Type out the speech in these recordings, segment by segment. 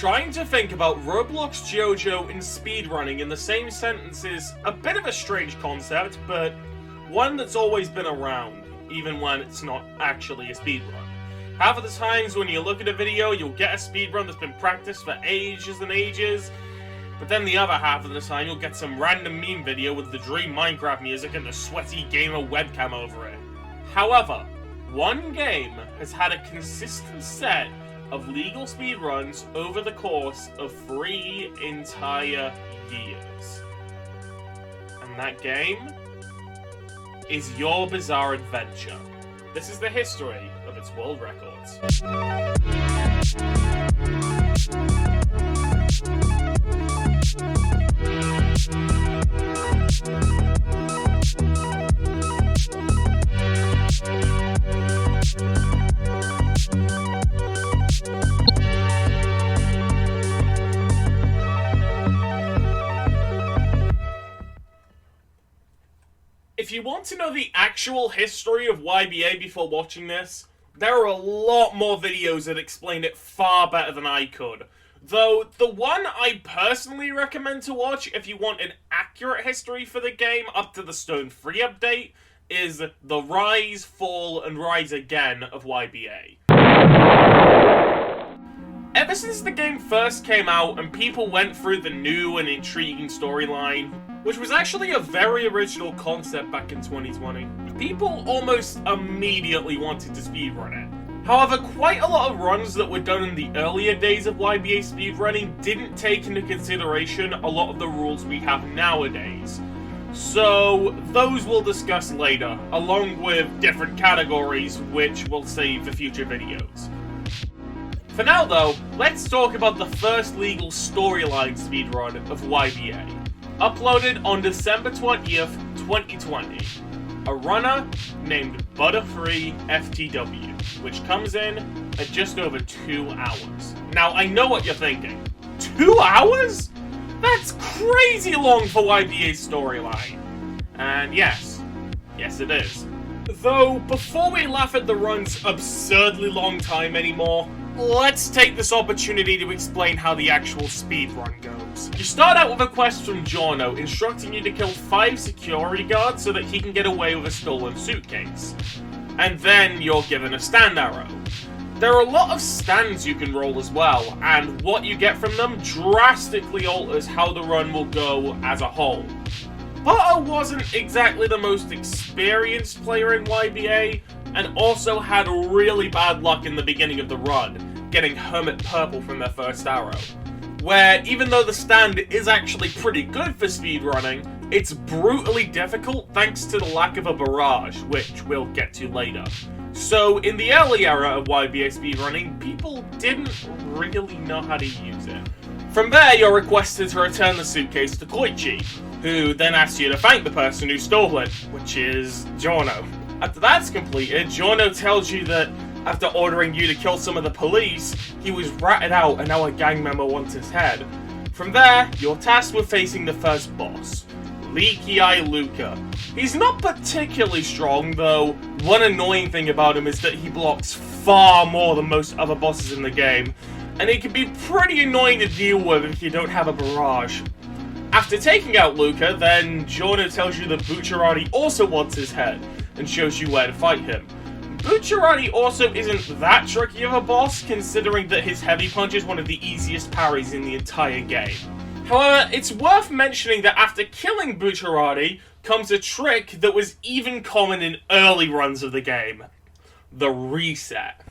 Trying to think about Roblox, JoJo, and speedrunning in the same sentence is a bit of a strange concept, but one that's always been around, even when it's not actually a speedrun. Half of the times when you look at a video, you'll get a speedrun that's been practiced for ages and ages, but then the other half of the time you'll get some random meme video with the dream Minecraft music and the sweaty gamer webcam over it. However, one game has had a consistent set of legal speedruns over the course of 3 entire years. And that game is Your Bizarre Adventure. This is the history of its world records. If you want to know the actual history of YBA before watching this, there are a lot more videos that explain it far better than I could. Though, the one I personally recommend to watch if you want an accurate history for the game up to the Stone 3 update is The Rise, Fall, and Rise Again of YBA. Ever since the game first came out and people went through the new and intriguing storyline, which was actually a very original concept back in 2020, people almost immediately wanted to speedrun it. However, quite a lot of runs that were done in the earlier days of YBA speedrunning didn't take into consideration a lot of the rules we have nowadays. So, those we'll discuss later, along with different categories which we'll save for future videos. For now though, let's talk about the first legal storyline speedrun of YBA. Uploaded on December 20th, 2020. A runner named Butterfree FTW, which comes in at just over 2 hours. Now, I know what you're thinking. 2 hours? That's crazy long for YBA's storyline. And yes it is. Though, before we laugh at the run's absurdly long time anymore, let's take this opportunity to explain how the actual speedrun goes. You start out with a quest from Giorno instructing you to kill 5 security guards so that he can get away with a stolen suitcase. And then you're given a stand arrow. There are a lot of stands you can roll as well, and what you get from them drastically alters how the run will go as a whole. Butter wasn't exactly the most experienced player in YBA, and also had really bad luck in the beginning of the run, getting Hermit Purple from their first arrow. Where, even though the stand is actually pretty good for speedrunning, it's brutally difficult thanks to the lack of a barrage, which we'll get to later. So, in the early era of YBA speedrunning, people didn't really know how to use it. From there, you're requested to return the suitcase to Koichi, who then asks you to thank the person who stole it, which is Giorno. After that's completed, Giorno tells you that after ordering you to kill some of the police, he was ratted out and now a gang member wants his head. From there, you're tasked with facing the first boss, Leaky Eye Luca. He's not particularly strong, though one annoying thing about him is that he blocks far more than most other bosses in the game, and it can be pretty annoying to deal with if you don't have a barrage. After taking out Luca, then Giorno tells you that Bucciarati also wants his head, and shows you where to fight him. Bucciarati also isn't that tricky of a boss, considering that his heavy punch is one of the easiest parries in the entire game. However, it's worth mentioning that after killing Bucciarati comes a trick that was even common in early runs of the game: the reset.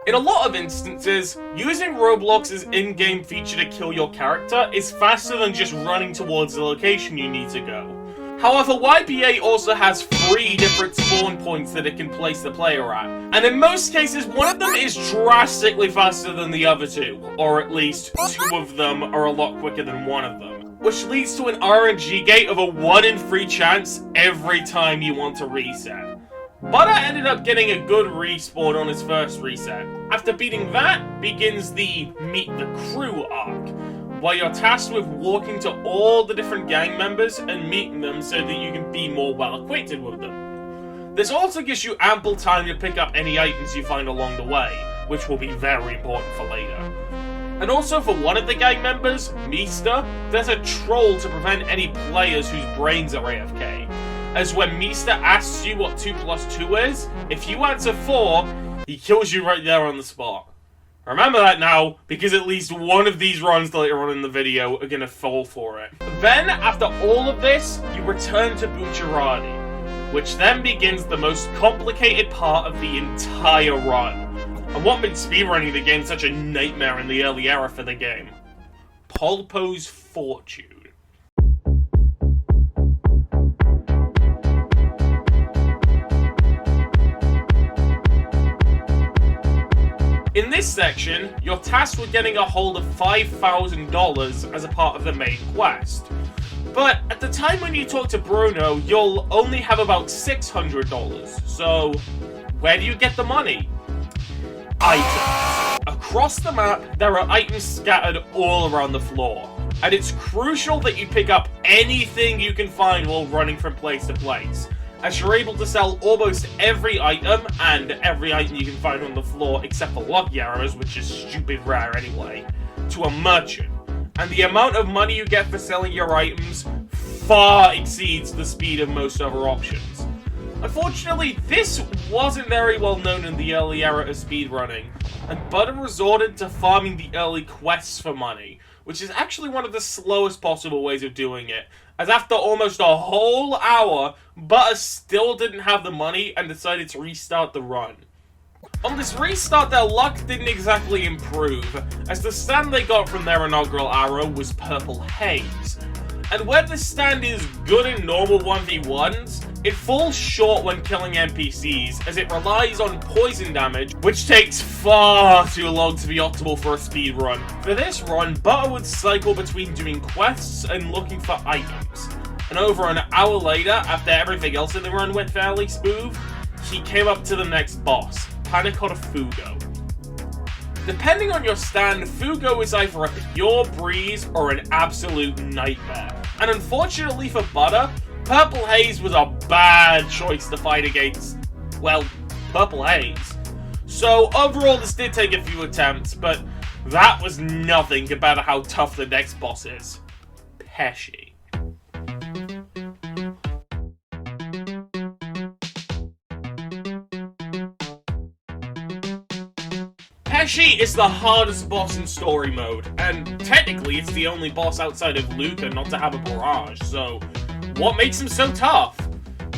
In a lot of instances, using Roblox's in-game feature to kill your character is faster than just running towards the location you need to go. However, YBA also has 3 different spawn points that it can place the player at, and in most cases, one of them is drastically faster than the other 2, or at least 2 of them are a lot quicker than one of them, which leads to an RNG gate of a 1 in 3 chance every time you want to reset. Butter ended up getting a good respawn on his first reset. After beating that, begins the Meet the Crew arc, where you're tasked with walking to all the different gang members and meeting them so that you can be more well acquainted with them. This also gives you ample time to pick up any items you find along the way, which will be very important for later. And also for one of the gang members, Meester, there's a troll to prevent any players whose brains are AFK. As when Meester asks you what 2 + 2 is, if you answer 4, he kills you right there on the spot. Remember that now, because at least one of these runs later on in the video are gonna fall for it. Then, after all of this, you return to Bucciarati, which then begins the most complicated part of the entire run. And what made speedrunning the game such a nightmare in the early era for the game? Polpo's Fortune. In this section, you're tasked with getting a hold of $5,000 as a part of the main quest. But at the time when you talk to Bruno, you'll only have about $600. So, where do you get the money? Items. Across the map, there are items scattered all around the floor. And it's crucial that you pick up anything you can find while running from place to place, as you're able to sell almost every item, and every item you can find on the floor except for lucky arrows, which is stupid rare anyway, to a merchant. And the amount of money you get for selling your items far exceeds the speed of most other options. Unfortunately, this wasn't very well known in the early era of speedrunning, and Butter resorted to farming the early quests for money, which is actually one of the slowest possible ways of doing it, as after almost a whole hour, Butter still didn't have the money and decided to restart the run. On this restart, their luck didn't exactly improve, as the stand they got from their inaugural arrow was Purple Haze. And where this stand is good in normal 1v1s, it falls short when killing NPCs, as it relies on poison damage, which takes far too long to be optimal for a speed run. For this run, Butter would cycle between doing quests and looking for items. And over an hour later, after everything else in the run went fairly smooth, he came up to the next boss, Panicotta Fugo. Depending on your stand, Fugo is either a pure breeze or an absolute nightmare. And unfortunately for Butter, Purple Haze was a bad choice to fight against, well, Purple Haze. So overall this did take a few attempts, but that was nothing compared to how tough the next boss is. Pesci. Pesci is the hardest boss in story mode, and technically it's the only boss outside of Luca not to have a barrage, so what makes him so tough?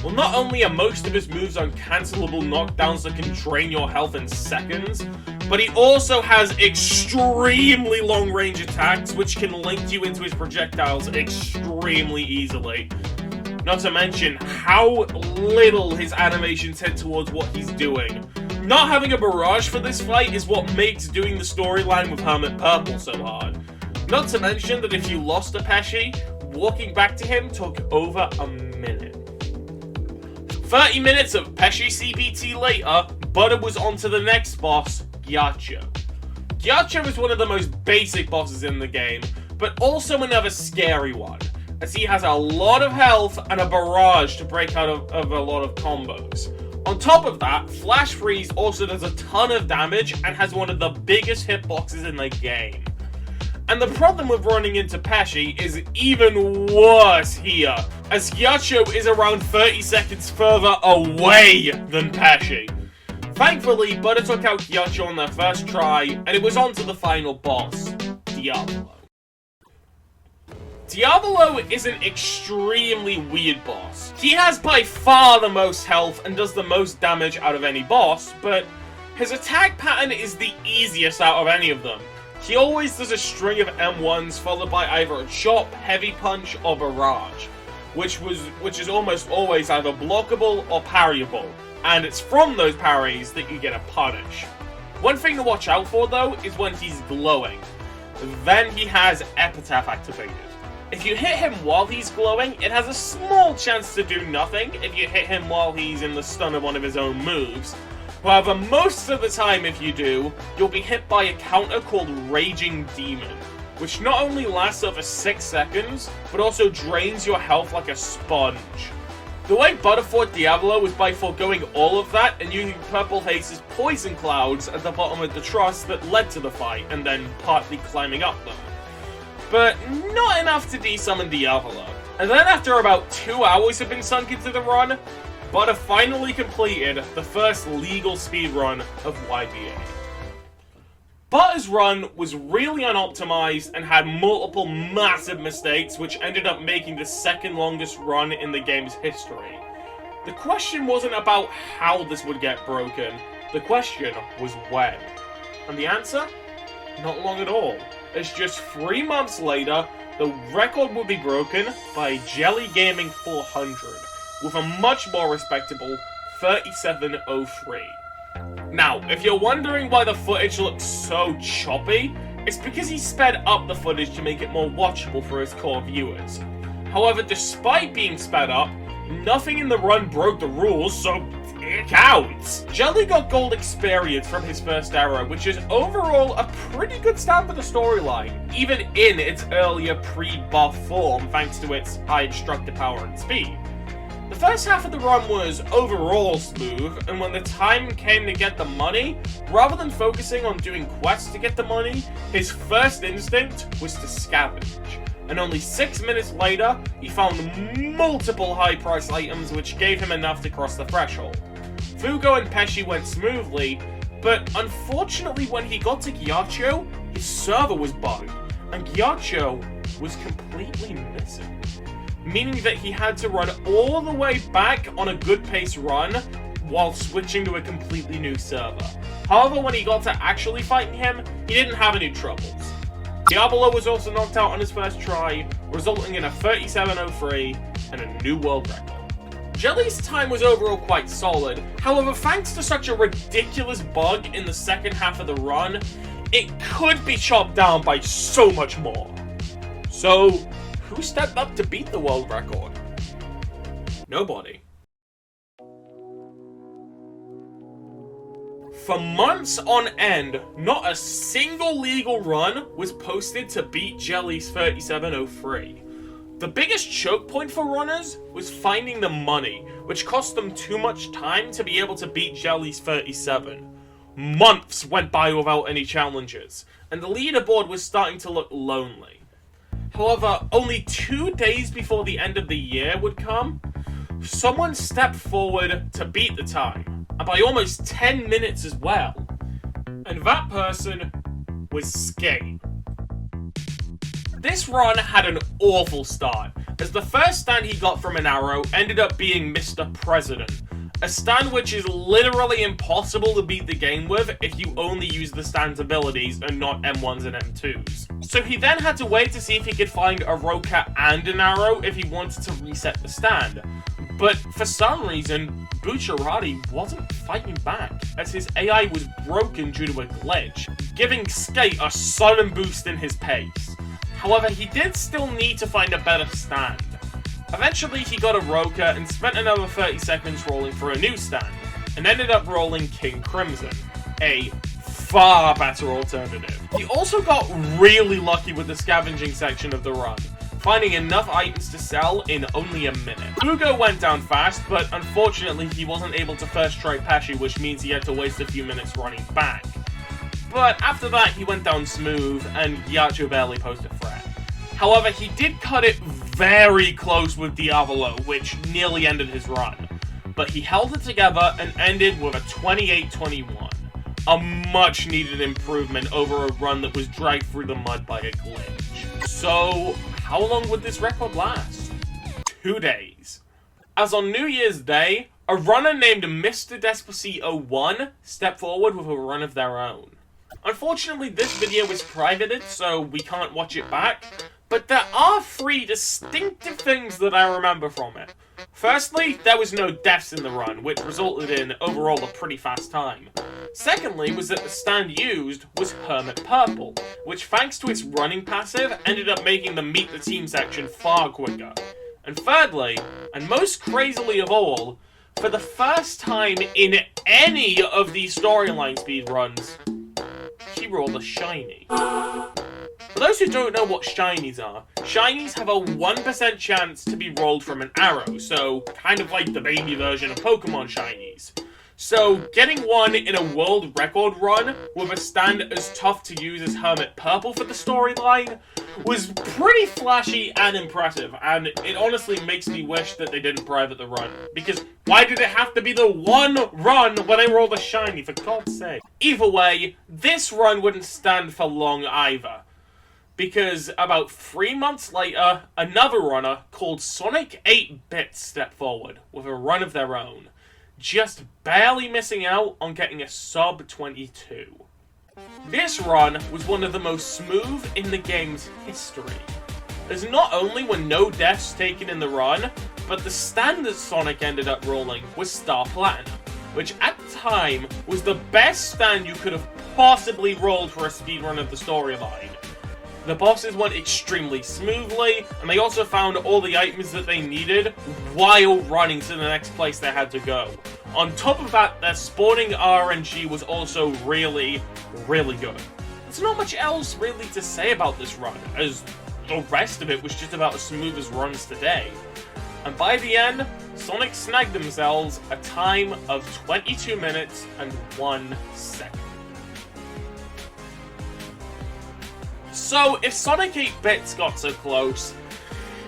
Well, not only are most of his moves uncancelable knockdowns that can drain your health in seconds, but he also has extremely long-range attacks which can link you into his projectiles extremely easily. Not to mention how little his animations head towards what he's doing. Not having a barrage for this fight is what makes doing the storyline with Hermit Purple so hard. Not to mention that if you lost to Pesci, walking back to him took over a minute. 30 minutes of Pesci CBT later, Butter was on to the next boss, Ghiaccio. Ghiaccio is one of the most basic bosses in the game, but also another scary one, as he has a lot of health and a barrage to break out of a lot of combos. On top of that, Flash Freeze also does a ton of damage and has one of the biggest hitboxes in the game. And the problem with running into Pesci is even worse here, as Ghiaccio is around 30 seconds further away than Pesci. Thankfully, Butter took out Ghiaccio on their first try, and it was on to the final boss, Diavolo. Diavolo is an extremely weird boss. He has by far the most health and does the most damage out of any boss, but his attack pattern is the easiest out of any of them. He always does a string of M1s followed by either a chop, heavy punch, or barrage, which is almost always either blockable or parryable, and it's from those parries that you get a punish. One thing to watch out for though is when he's glowing. Then he has Epitaph activated. If you hit him while he's glowing, it has a small chance to do nothing if you hit him while he's in the stun of one of his own moves. However, most of the time if you do, you'll be hit by a counter called Raging Demon, which not only lasts over 6 seconds, but also drains your health like a sponge. The way Butter fought Diablo was by foregoing all of that and using Purple Haze's poison clouds at the bottom of the truss that led to the fight, and then partly climbing up them. But not enough to desummon Diablo. And then after about 2 hours had been sunk into the run, Butter finally completed the first legal speedrun of YBA. Butter's run was really unoptimized and had multiple massive mistakes, which ended up making the second longest run in the game's history. The question wasn't about how this would get broken, the question was when. And the answer? Not long at all. As just 3 months later, the record would be broken by Jelly Gaming 400, with a much more respectable 3703. Now, if you're wondering why the footage looks so choppy, it's because he sped up the footage to make it more watchable for his core viewers. However, despite being sped up, nothing in the run broke the rules, so it counts! Jelly got gold experience from his first era, which is overall a pretty good start for the storyline, even in its earlier pre-buff form thanks to its high destructive power and speed. The first half of the run was overall smooth, and when the time came to get the money, rather than focusing on doing quests to get the money, his first instinct was to scavenge. And only 6 minutes later, he found multiple high-priced items which gave him enough to cross the threshold. Fugo and Pesci went smoothly, but unfortunately when he got to Ghiaccio, his server was bugged, and Ghiaccio was completely missing. Meaning that he had to run all the way back on a good pace run while switching to a completely new server. However, when he got to actually fighting him, he didn't have any troubles. Diablo was also knocked out on his first try, resulting in a 3703 and a new world record. Jelly's time was overall quite solid, however thanks to such a ridiculous bug in the second half of the run, it could be chopped down by so much more. So, who stepped up to beat the world record? Nobody. For months on end, not a single legal run was posted to beat Jelly's 3703. The biggest choke point for runners was finding the money, which cost them too much time to be able to beat Jelly's 37. Months went by without any challenges, and the leaderboard was starting to look lonely. However, only 2 days before the end of the year would come, someone stepped forward to beat the time, and by almost 10 minutes as well. And that person was Skate. This run had an awful start, as the first stand he got from an arrow ended up being Mr. President, a stand which is literally impossible to beat the game with if you only use the stand's abilities and not M1s and M2s. So he then had to wait to see if he could find a Rocat and an arrow if he wanted to reset the stand. But for some reason, Bucciarati wasn't fighting back, as his AI was broken due to a glitch, giving Skate a sudden boost in his pace. However, he did still need to find a better stand. Eventually, he got a Roca and spent another 30 seconds rolling for a new stand, and ended up rolling King Crimson, a far better alternative. He also got really lucky with the scavenging section of the run, finding enough items to sell in only a minute. Fugo went down fast, but unfortunately he wasn't able to first try Pesci, which means he had to waste a few minutes running back. But after that, he went down smooth, and Ghiaccio barely posed a threat. However, he did cut it very close with Diablo, which nearly ended his run. But he held it together and ended with a 28-21. A much needed improvement over a run that was dragged through the mud by a glitch. So, how long would this record last? 2 days. As on New Year's Day, a runner named Mr. Despacito 1 stepped forward with a run of their own. Unfortunately, this video is privated, so we can't watch it back, but there are 3 distinctive things that I remember from it. Firstly, there was no deaths in the run, which resulted in overall a pretty fast time. Secondly, was that the stand used was Hermit Purple, which thanks to its running passive, ended up making the Meet the Team section far quicker. And thirdly, and most crazily of all, for the first time in any of these storyline speedruns, he rolled a shiny. For those who don't know what shinies are, shinies have a 1% chance to be rolled from an arrow, so kind of like the baby version of Pokemon shinies. So, getting one in a world record run with a stand as tough to use as Hermit Purple for the storyline was pretty flashy and impressive, and it honestly makes me wish that they didn't private the run, because why did it have to be the one run where they rolled a shiny, for God's sake? Either way, this run wouldn't stand for long either, because about 3 months later, another runner called Sonic 8-Bit stepped forward with a run of their own, just barely missing out on getting a sub 22. This run was one of the most smooth in the game's history, as not only were no deaths taken in the run, but the stand that Sonic ended up rolling was Star Platinum, which at the time was the best stand you could have possibly rolled for a speedrun of the storyline. The bosses went extremely smoothly, and they also found all the items that they needed while running to the next place they had to go. On top of that, their spawning RNG was also really, really good. There's not much else really to say about this run, as the rest of it was just about as smooth as runs today. And by the end, Sonic snagged themselves a time of 22 minutes and 1 second. So, if Sonic 8-Bits got so close,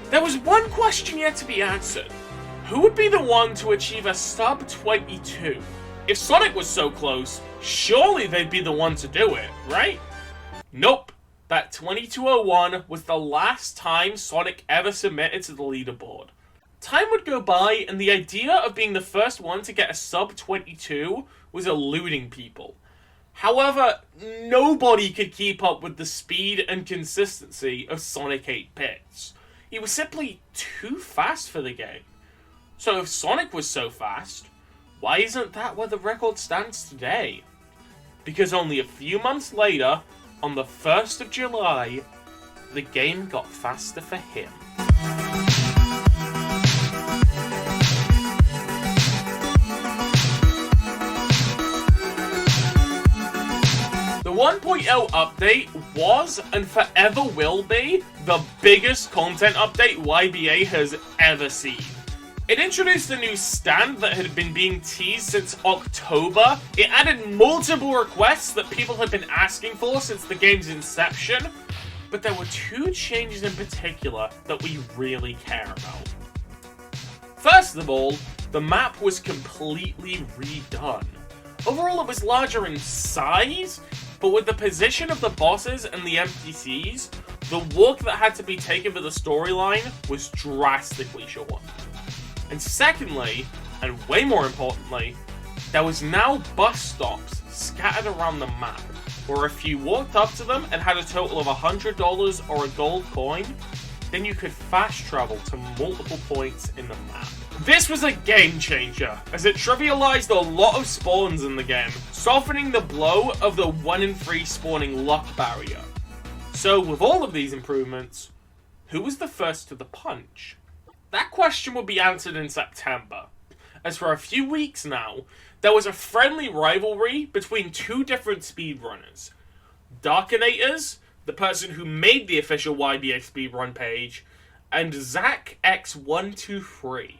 there was one question yet to be answered. Who would be the one to achieve a sub 22? If Sonic was so close, surely they'd be the one to do it, right? Nope. That 2201 was the last time Sonic ever submitted to the leaderboard. Time would go by, and the idea of being the first one to get a sub 22 was eluding people. However, nobody could keep up with the speed and consistency of Sonic 8-Bits. He was simply too fast for the game. So if Sonic was so fast, why isn't that where the record stands today? Because only a few months later, on the 1st of July, the game got faster for him. The 1.0 update was, and forever will be, the biggest content update YBA has ever seen. It introduced a new stand that had been being teased since October. It added multiple requests that people had been asking for since the game's inception. But there were 2 changes in particular that we really care about. First of all, the map was completely redone. Overall, it was larger in size, but with the position of the bosses and the NPCs, the work that had to be taken for the storyline was drastically short. And secondly, and way more importantly, there was now bus stops scattered around the map, where if you walked up to them and had a total of $100 or a gold coin, then you could fast travel to multiple points in the map. This was a game changer, as it trivialized a lot of spawns in the game, softening the blow of the 1 in 3 spawning luck barrier. So with all of these improvements, who was the first to the punch? That question will be answered in September, as for a few weeks now, there was a friendly rivalry between 2 different speedrunners. Darkinators, the person who made the official YBA speedrun page, and ZachX123,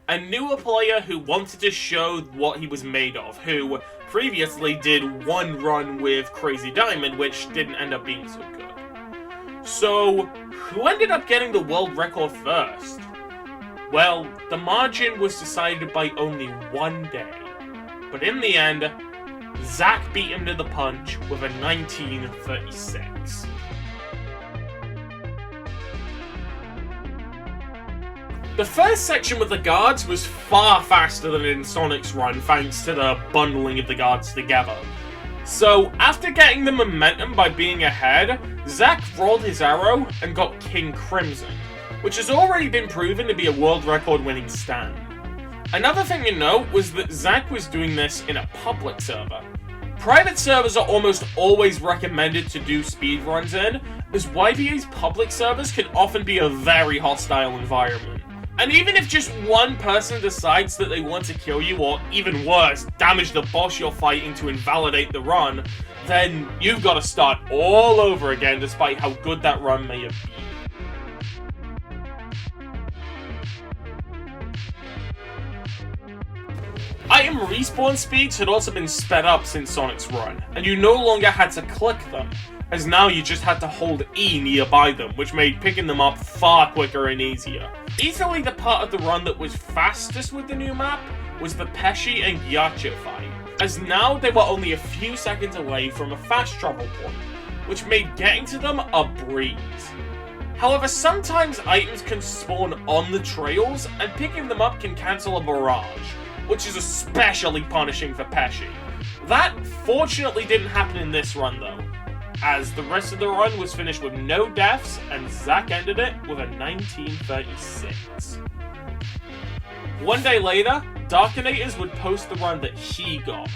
a newer player who wanted to show what he was made of, who previously did one run with Crazy Diamond, which didn't end up being so good. So, who ended up getting the world record first? Well, the margin was decided by only 1 day, but in the end, Zach beat him to the punch with a 1936. The first section with the guards was far faster than in Sonic's run, thanks to the bundling of the guards together. So, after getting the momentum by being ahead, Zach rolled his arrow and got King Crimson, which has already been proven to be a world record winning stand. Another thing to note was that Zach was doing this in a public server. Private servers are almost always recommended to do speedruns in, as YBA's public servers can often be a very hostile environment. And even if just one person decides that they want to kill you, or even worse, damage the boss you're fighting to invalidate the run, then you've got to start all over again despite how good that run may have been. Item respawn speeds had also been sped up since Sonic's run, and you no longer had to click them, as now you just had to hold E nearby them, which made picking them up far quicker and easier. Easily the part of the run that was fastest with the new map was the Pesci and Ghiaccio fight, as now they were only a few seconds away from a fast travel point, which made getting to them a breeze. However, sometimes items can spawn on the trails, and picking them up can cancel a barrage, which is especially punishing for Pesci. That fortunately didn't happen in this run though, as the rest of the run was finished with no deaths, and Zack ended it with a 1936. One day later, Darkinators would post the run that he got.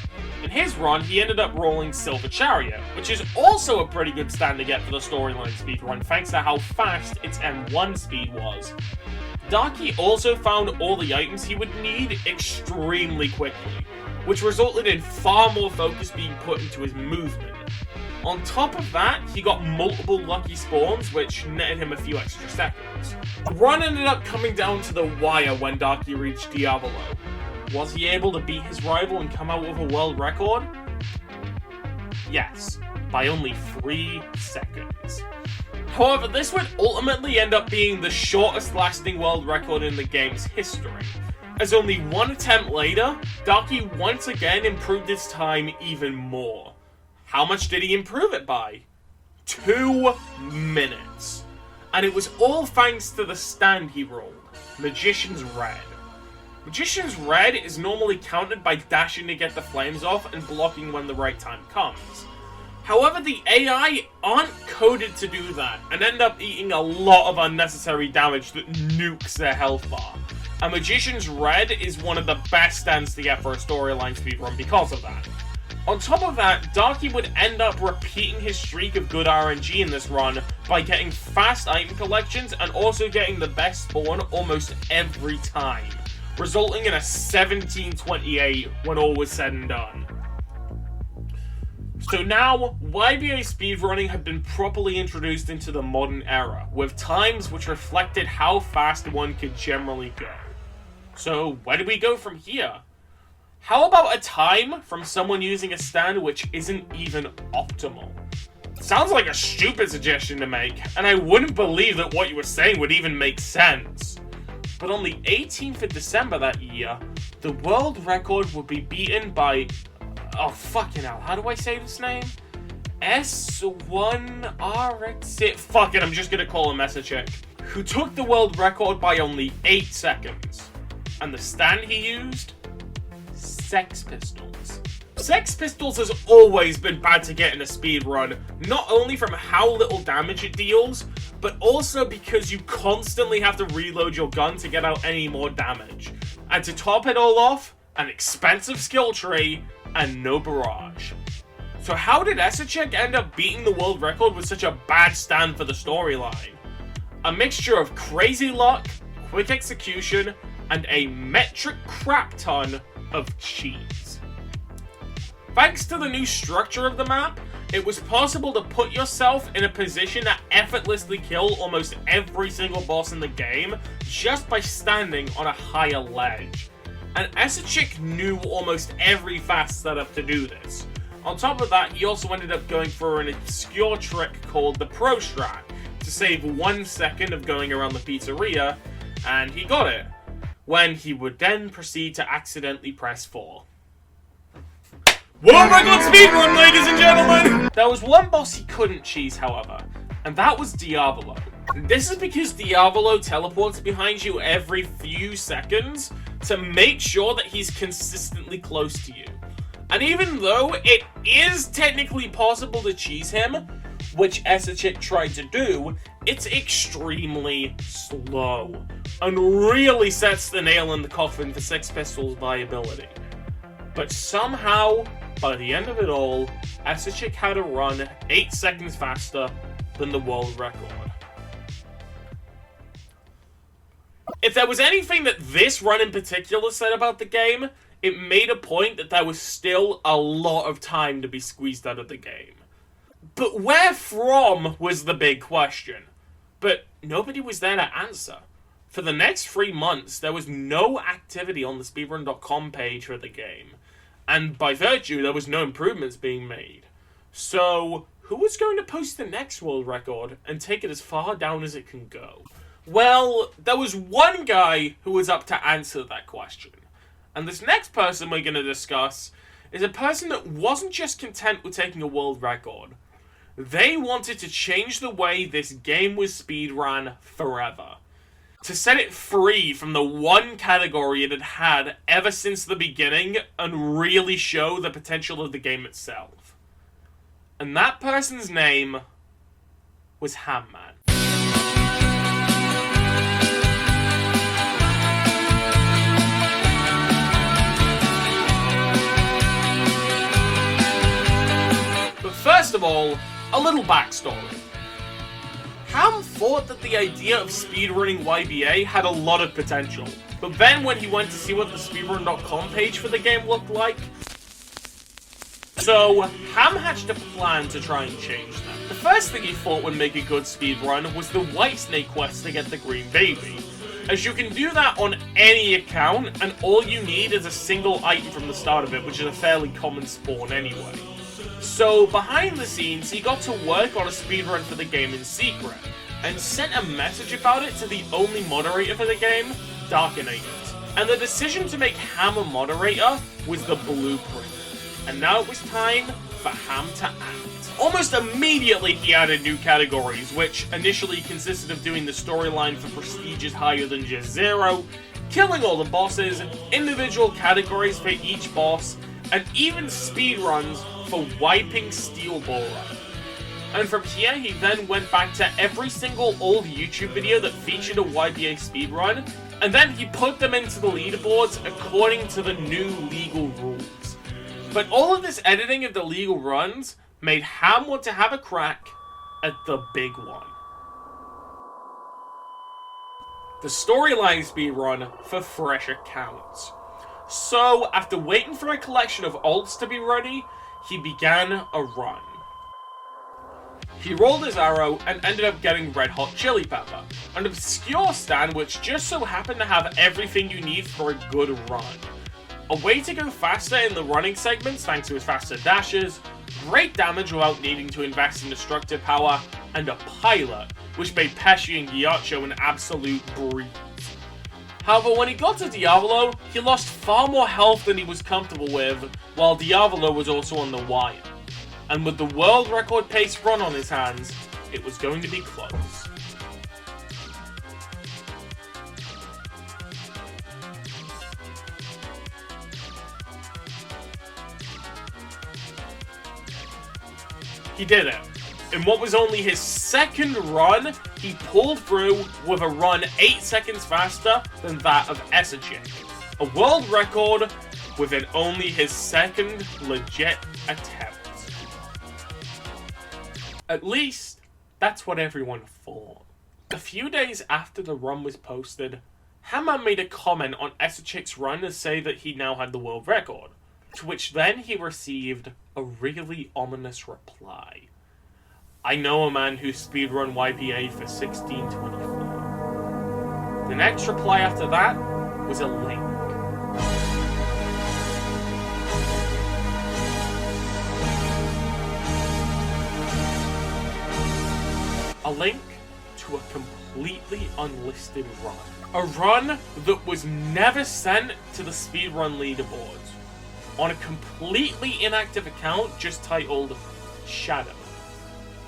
In his run, he ended up rolling Silver Chariot, which is also a pretty good stand to get for the storyline speedrun thanks to how fast its M1 speed was. Darky also found all the items he would need extremely quickly, which resulted in far more focus being put into his movement. On top of that, he got multiple lucky spawns, which netted him a few extra seconds. The run ended up coming down to the wire when Darky reached Diavolo. Was he able to beat his rival and come out with a world record? Yes, by only 3 seconds. However, this would ultimately end up being the shortest lasting world record in the game's history, as only one attempt later, Darky once again improved his time even more. How much did he improve it by? 2 minutes. And it was all thanks to the stand he rolled, Magician's Red. Magician's Red is normally countered by dashing to get the flames off and blocking when the right time comes. However, the AI aren't coded to do that, and end up eating a lot of unnecessary damage that nukes their health bar. And Magician's Red is one of the best stands to get for a storyline speedrun because of that. On top of that, Darky would end up repeating his streak of good RNG in this run by getting fast item collections and also getting the best spawn almost every time, resulting in a 1728 when all was said and done. So now, YBA speedrunning had been properly introduced into the modern era, with times which reflected how fast one could generally go. So where do we go from here? How about a time from someone using a stand which isn't even optimal? Sounds like a stupid suggestion to make, and I wouldn't believe that what you were saying would even make sense. But on the 18th of December that year, the world record would be beaten by... oh, fucking hell, how do I say this name? S1RX... fuck it, I'm just gonna call him Messachik. Who took the world record by only 8 seconds. And the stand he used? Sex Pistols. Sex Pistols has always been bad to get in a speedrun, not only from how little damage it deals, but also because you constantly have to reload your gun to get out any more damage. And to top it all off, an expensive skill tree, and no barrage. So how did Esachek end up beating the world record with such a bad stand for the storyline? A mixture of crazy luck, quick execution, and a metric crap ton of cheese. Thanks to the new structure of the map, it was possible to put yourself in a position to effortlessly kill almost every single boss in the game just by standing on a higher ledge. And Esachik knew almost every fast setup to do this. On top of that, he also ended up going for an obscure trick called the Pro Strat to save 1 second of going around the pizzeria, and he got it, when he would then proceed to accidentally press 4. World record speedrun, ladies and gentlemen! There was one boss he couldn't cheese, however, and that was Diavolo. This is because Diavolo teleports behind you every few seconds to make sure that he's consistently close to you. And even though it is technically possible to cheese him, which Esachik tried to do, it's extremely slow, and really sets the nail in the coffin for Sex Pistols' viability. But somehow, by the end of it all, Esachik had a run 8 seconds faster than the world record. If there was anything that this run in particular said about the game, it made a point that there was still a lot of time to be squeezed out of the game. But where from was the big question. But nobody was there to answer. For the next 3 months, there was no activity on the speedrun.com page for the game. And by virtue, there was no improvements being made. So, who was going to post the next world record and take it as far down as it can go? Well, there was one guy who was up to answer that question. And this next person we're going to discuss is a person that wasn't just content with taking a world record. They wanted to change the way this game was speedrun forever. To set it free from the one category it had had ever since the beginning and really show the potential of the game itself. And that person's name was Hamm Mann. But first of all, a little backstory. Hamm thought that the idea of speedrunning YBA had a lot of potential, but then when he went to see what the speedrun.com page for the game looked like, so Hamm hatched a plan to try and change that. The first thing he thought would make a good speedrun was the Whitesnake quest to get the green baby, as you can do that on any account, and all you need is a single item from the start of it, which is a fairly common spawn anyway. So, behind the scenes, he got to work on a speedrun for the game in secret, and sent a message about it to the only moderator for the game, Darkinated. And the decision to make Hamm a moderator was the blueprint. And now it was time for Hamm to act. Almost immediately he added new categories, which initially consisted of doing the storyline for prestiges higher than just 0, killing all the bosses, individual categories for each boss, and even speedruns for wiping Steel Borer. And from here, he then went back to every single old YouTube video that featured a YBA speedrun, and then he put them into the leaderboards according to the new legal rules. But all of this editing of the legal runs made Hamm want to have a crack at the big one. The storyline speedrun for fresh accounts. So, after waiting for a collection of alts to be ready, he began a run. He rolled his arrow and ended up getting Red Hot Chili Pepper, an obscure stand which just so happened to have everything you need for a good run. A way to go faster in the running segments thanks to his faster dashes, great damage without needing to invest in destructive power, and a pilot, which made Pesci and Ghiaccio an absolute breeze. However, when he got to Diavolo, he lost far more health than he was comfortable with, while Diavolo was also on the wire. And with the world record pace run on his hands, it was going to be close. He did it. In what was only his second run, he pulled through with a run 8 seconds faster than that of Esachik. A world record within only his second legit attempt. At least, that's what everyone thought. A few days after the run was posted, Hamm Mann made a comment on Esachik's run to say that he now had the world record, to which then he received a really ominous reply. I know a man who speedrun YBA for 1624. The next reply after that was a link. A link to a completely unlisted run. A run that was never sent to the speedrun leaderboards. On a completely inactive account just titled Shadow.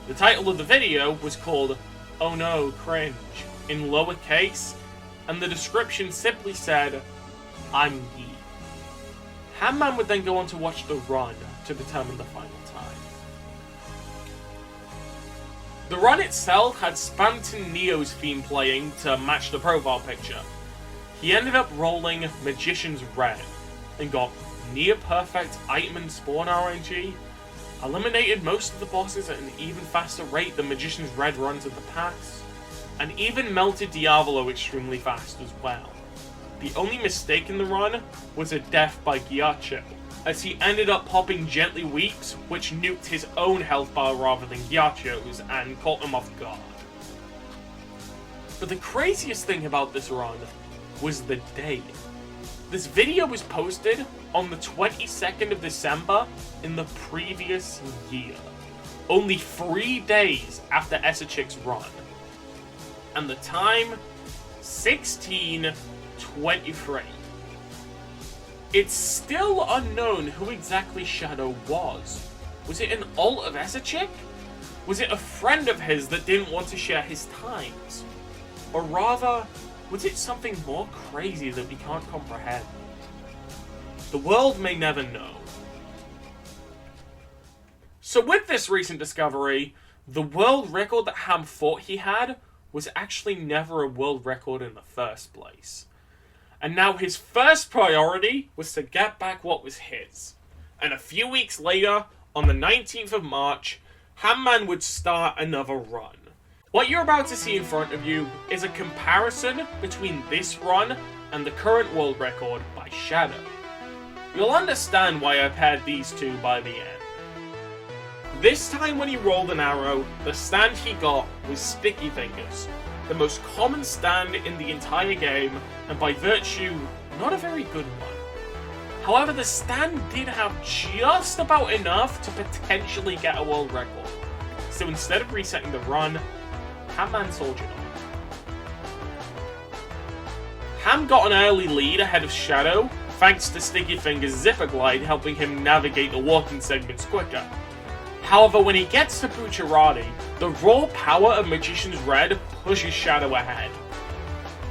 The title of the video was called Oh No, Cringe, in lowercase, and the description simply said, I'm geek. Hamm Mann would then go on to watch the run to determine the final time. The run itself had Spamton Neo's theme playing to match the profile picture. He ended up rolling Magician's Red, and got near perfect item and spawn RNG, eliminated most of the bosses at an even faster rate than Magician's Red runs in the past, and even melted Diavolo extremely fast as well. The only mistake in the run was a death by Ghiaccio, as he ended up popping Gently Weeps, which nuked his own health bar rather than Ghiaccio's and caught him off guard. But the craziest thing about this run was the date. This video was posted on the 22nd of December in the previous year, only 3 days after Esachic's run. And the time, 16:23. It's still unknown who exactly Shadow was. Was it an alt of Esachic? Was it a friend of his that didn't want to share his times? Or rather, was it something more crazy that we can't comprehend? The world may never know. So with this recent discovery, the world record that Hamm thought he had was actually never a world record in the first place. And now his first priority was to get back what was his. And a few weeks later, on the 19th of March, Hamm Mann would start another run. What you're about to see in front of you is a comparison between this run and the current world record by Shadow. You'll understand why I paired these two by the end. This time when he rolled an arrow, the stand he got was Sticky Fingers, the most common stand in the entire game, and by virtue, not a very good one. However, the stand did have just about enough to potentially get a world record. So instead of resetting the run, Hamm Mann soldiered on. Hamm got an early lead ahead of Shadow, thanks to Sticky Fingers' Zipper Glide helping him navigate the walking segments quicker. However, when he gets to Bucciarati, the raw power of Magician's Red pushes Shadow ahead.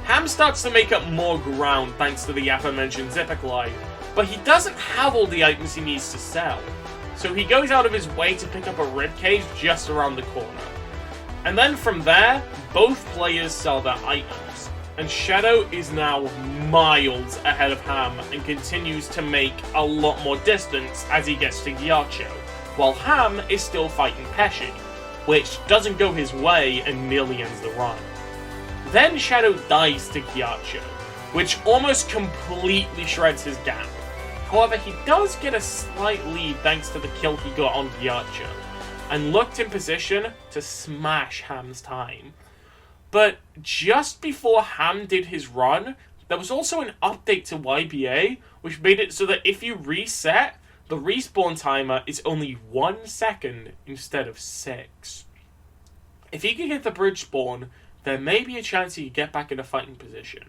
Hamm starts to make up more ground thanks to the aforementioned Zipper Glide, but he doesn't have all the items he needs to sell, so he goes out of his way to pick up a ribcage just around the corner. And then from there, both players sell their items, and Shadow is now miles ahead of Hamm and continues to make a lot more distance as he gets to Ghiaccio, while Hamm is still fighting Pesci, which doesn't go his way and nearly ends the run. Then Shadow dies to Ghiaccio, which almost completely shreds his gap. However, he does get a slight lead thanks to the kill he got on Ghiaccio, and looked in position to smash Hamm's time. But just before Hamm did his run, there was also an update to YBA, which made it so that if you reset, the respawn timer is only 1 second instead of 6. If he could get the bridge spawn, there may be a chance he could get back into fighting position.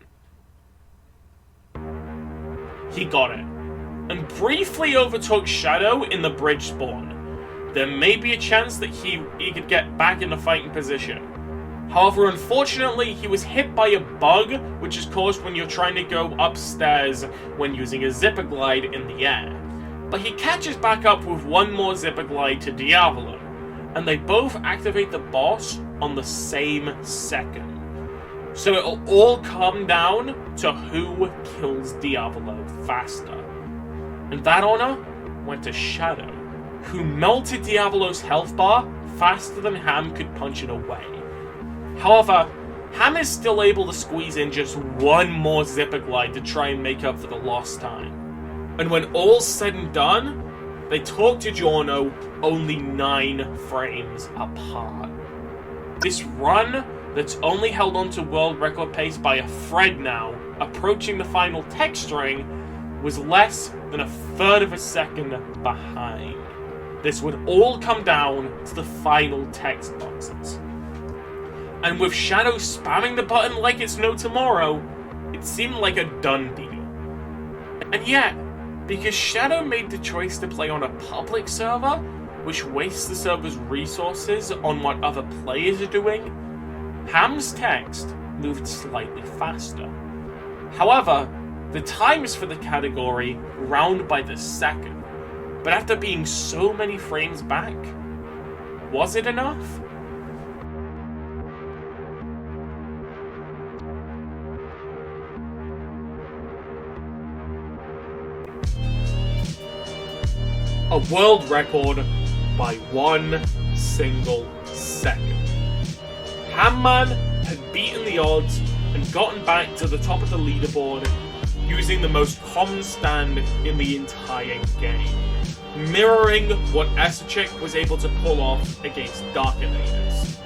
He got it, and briefly overtook Shadow in the bridge spawn. There may be a chance that he could get back into fighting position. However, unfortunately, he was hit by a bug, which is caused when you're trying to go upstairs when using a Zipper Glide in the air. But he catches back up with one more Zipper Glide to Diavolo, and they both activate the boss on the same second. So it'll all come down to who kills Diavolo faster. And that honor went to Shadow, who melted Diavolo's health bar faster than Hamm could punch it away. However, Hamm is still able to squeeze in just one more Zipper Glide to try and make up for the lost time. And when all's said and done, they talk to Giorno only 9 frames apart. This run that's only held on to world record pace by a thread now, approaching the final text string, was less than a third of a second behind. This would all come down to the final text boxes. And with Shadow spamming the button like it's no tomorrow, it seemed like a done deal. And yet, because Shadow made the choice to play on a public server, which wastes the server's resources on what other players are doing, Hamm's text moved slightly faster. However, the times for the category round by the second, but after being so many frames back, was it enough? A world record by 1 single second. Hamm Mann had beaten the odds and gotten back to the top of the leaderboard using the most common stand in the entire game, mirroring what Esachik was able to pull off against Darkinators.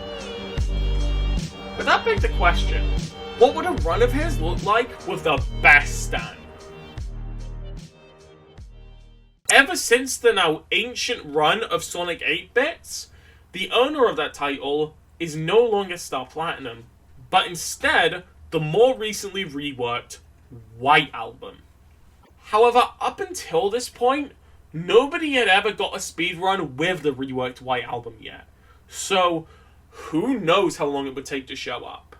But that begs the question, what would a run of his look like with the best stand? Ever since the now ancient run of Sonic 8-bits, the owner of that title is no longer Star Platinum, but instead the more recently reworked White Album. However, up until this point, nobody had ever got a speedrun with the reworked White Album yet, so who knows how long it would take to show up.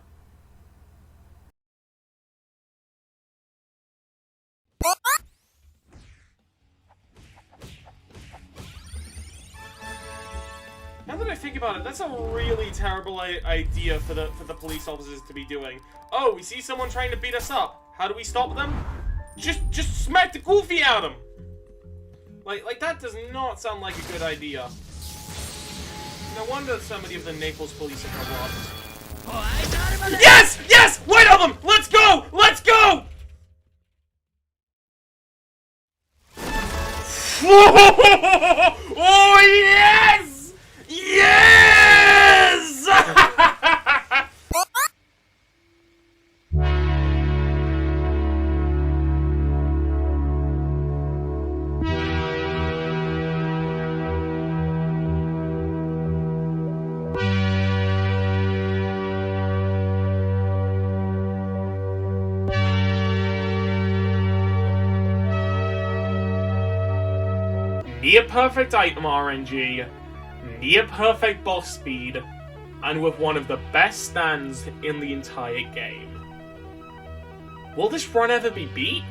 Now that I think about it, that's a really terrible idea for the police officers to be doing. Oh, we see someone trying to beat us up. How do we stop them? Just smack the goofy out of them. Like that does not sound like a good idea. No wonder so many of the Naples police are corrupt. Yes! Yes! White Album! Let's go! Let's go! Oh yes! Yes! Near perfect item RNG, near perfect boss speed, and with one of the best stands in the entire game. Will this run ever be beat?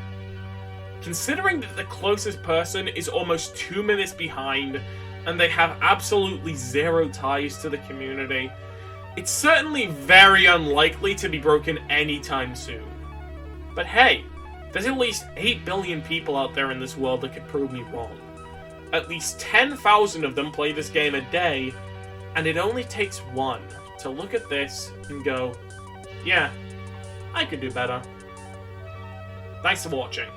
Considering that the closest person is almost 2 minutes behind, and they have absolutely zero ties to the community, it's certainly very unlikely to be broken anytime soon. But hey, there's at least 8 billion people out there in this world that could prove me wrong. At least 10,000 of them play this game a day, and it only takes one to look at this and go, yeah, I could do better. Thanks for watching.